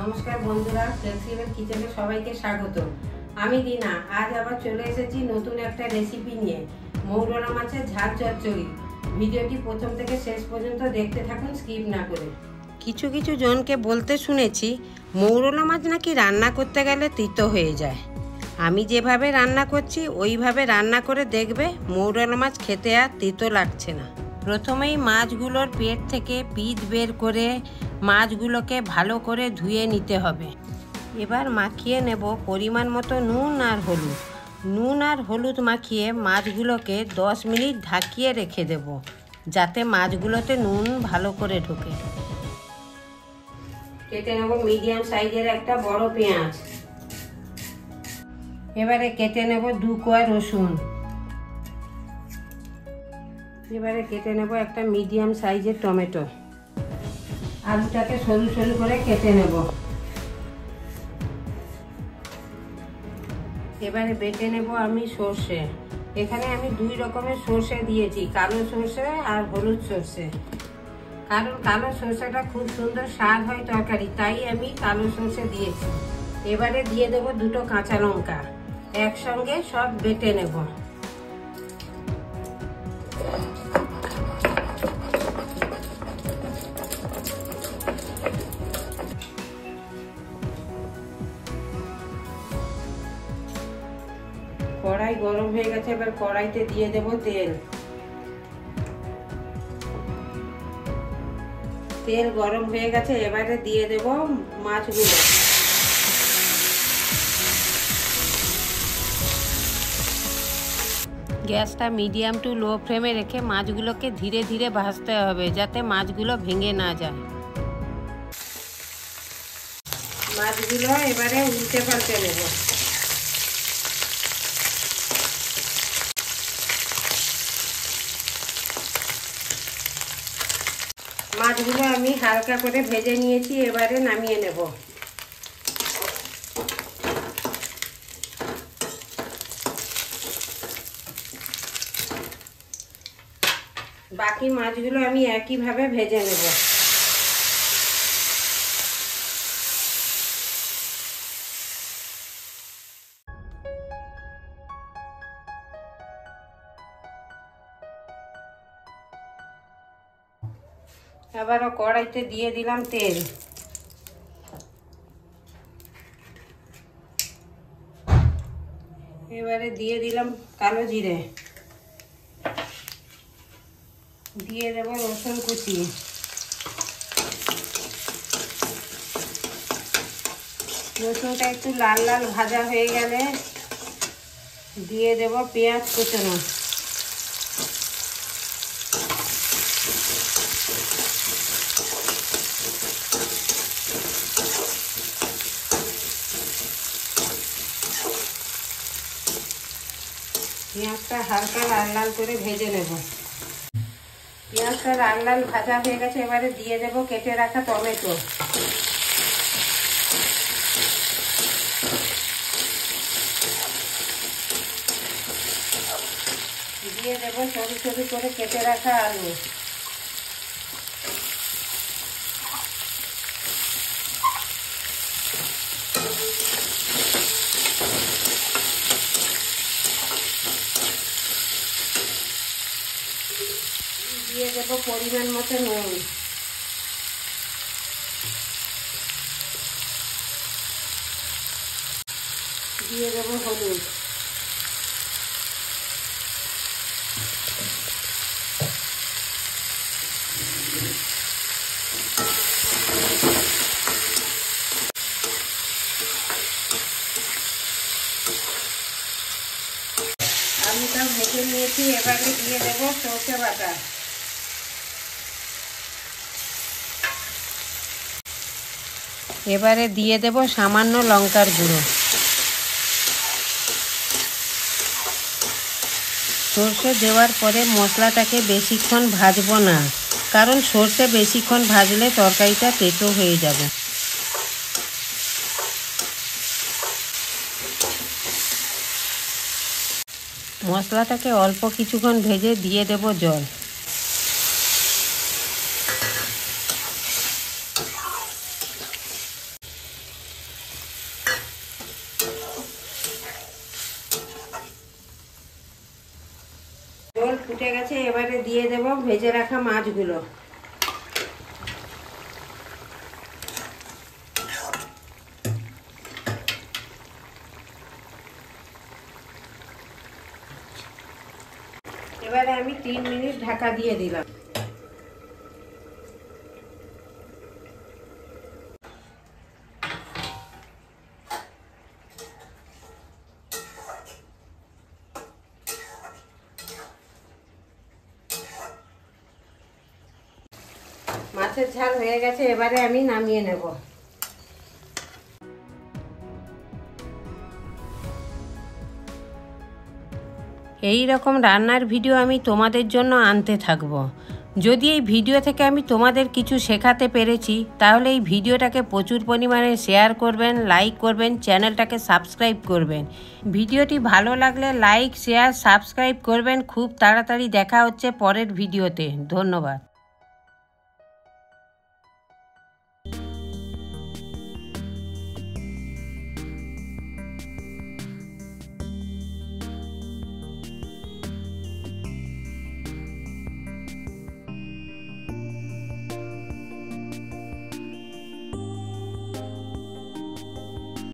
নমস্কার বন্ধুরা, ফ্লেক্সিবল কিচেনে সবাইকে স্বাগত। আমি রিনা। আজ আবার চলে এসেছি নতুন একটা রেসিপি নিয়ে, মৌরলা মাছের ঝাল চচ্চড়ি। ভিডিওটি প্রথম থেকে শেষ পর্যন্ত দেখতে থাকুন, স্কিপ না করে। কিছু কিছু জনকে বলতে শুনেছি মৌরলা মাছ নাকি রান্না করতে গেলে তিতো হয়ে যায়। আমি যেভাবে রান্না করছি ওইভাবে রান্না করে দেখবে, মৌরলা মাছ খেতে আর তিতো লাগছে না। প্রথমেই মাছগুলোর পেট থেকে পিঠ বের করে মাছগুলোকে ভালো করে ধুয়ে নিতে হবে। এবার মাখিয়ে নেব পরিমাণ মতো নুন আর হলুদ। নুন আর হলুদ মাখিয়ে মাছগুলোকে 10 মিনিট ঢাকিয়ে রেখে দেব, যাতে মাছগুলোতে নুন ভালো করে ঢোকে। কেটে নেব মিডিয়াম সাইজের একটা বড় পেঁয়াজ। এবারে কেটে নেব 2 কোয়া রসুন। এবারে কেটে নেব একটা মিডিয়াম সাইজের টমেটো। আলুটাকে সরু সরু করে কেটে নেব। এবারে বেটে নেব আমি সর্ষে। এখানে আমি 2 রকমের সর্ষে দিয়েছি, কালো সর্ষে আর হলুদ সর্ষে। কারণ কালো সর্ষেটা খুব সুন্দর স্বাদ হয় তরকারি, তাই আমি কালো সর্ষে দিয়েছি। এবারে দিয়ে দেব 2টো কাঁচা লঙ্কা। একসঙ্গে সব বেটে নেব। কড়াই গরম হয়ে গেছে, এবার কড়াইতে দিয়ে দেব তেল। তেল গরম হয়ে গেছে, এবারে দিয়ে দেব মাছগুলো। গ্যাসটা মিডিয়াম টু লো ফ্লেমে রেখে মাছগুলোকে ধীরে ধীরে ভাজতে হবে, যাতে মাছগুলো ভেঙে না যায়। মাছগুলো এবারে উল্টে পাল্টে নেব। মাছগুলো আমি হালকা করে ভেজে নিয়েছি, এবারে নামিয়ে নেব। বাকি মাছগুলো আমি একইভাবে ভেজে নেব। আবারও কড়াইতে দিয়ে দিলাম তেল। এবারে দিয়ে দিলাম কালো জিরে। দিয়ে দেব রসুন কুচি। রসুনটা একটু লাল লাল ভাজা হয়ে গেলে দিয়ে দেব পেঁয়াজ কুচানো। পেঁয়াজটা হালকা লাল লাল করে ভেজে নেব। পেঁয়াজটা লাল লাল ভাজা হয়ে গেছে, এবারে দিয়ে দেব কেটে রাখা টমেটো। দিয়ে দেব সরু সরু করে কেটে রাখা আলু। দিয়ে দেব পরিমাণ মতো নুন। দিয়ে দেব হলুদ। আলুটা ভেজে নিয়েছি, এবারে দিয়ে দেব সরষে বাটা। এবারে দিয়ে দেব সামান্য লঙ্কার গুঁড়ো। সর্ষে দেওয়ার পরে মশলাটাকে বেশিক্ষণ ভাজবো না, কারণ সর্ষে বেশিক্ষণ ভাজলে তরকারিটা তেতো হয়ে যাবে। মশলাটাকে অল্প কিছুক্ষণ ভেজে দিয়ে দেব জল। ঝোল ফুটে গেছে, এবারে দিয়ে দেব ভেজে রাখা মাছগুলো। এবারে আমি 3 মিনিট ঢাকা দিয়ে দিলাম। মাছের ঝাল হয়ে গেছে, এবারে আমি নামিয়ে নেব। এই রকম রান্নার ভিডিও আমি তোমাদের জন্য আনতে থাকব। যদি এই ভিডিও থেকে আমি তোমাদের কিছু শেখাতে পেরেছি, তাহলে এই ভিডিওটাকে প্রচুর পরিমাণে শেয়ার করবেন, লাইক করবেন, চ্যানেলটাকে সাবস্ক্রাইব করবেন। ভিডিওটি ভালো লাগলে লাইক, শেয়ার, সাবস্ক্রাইব করবেন। খুব তাড়াতাড়ি দেখা হচ্ছে পরের ভিডিওতে। ধন্যবাদ।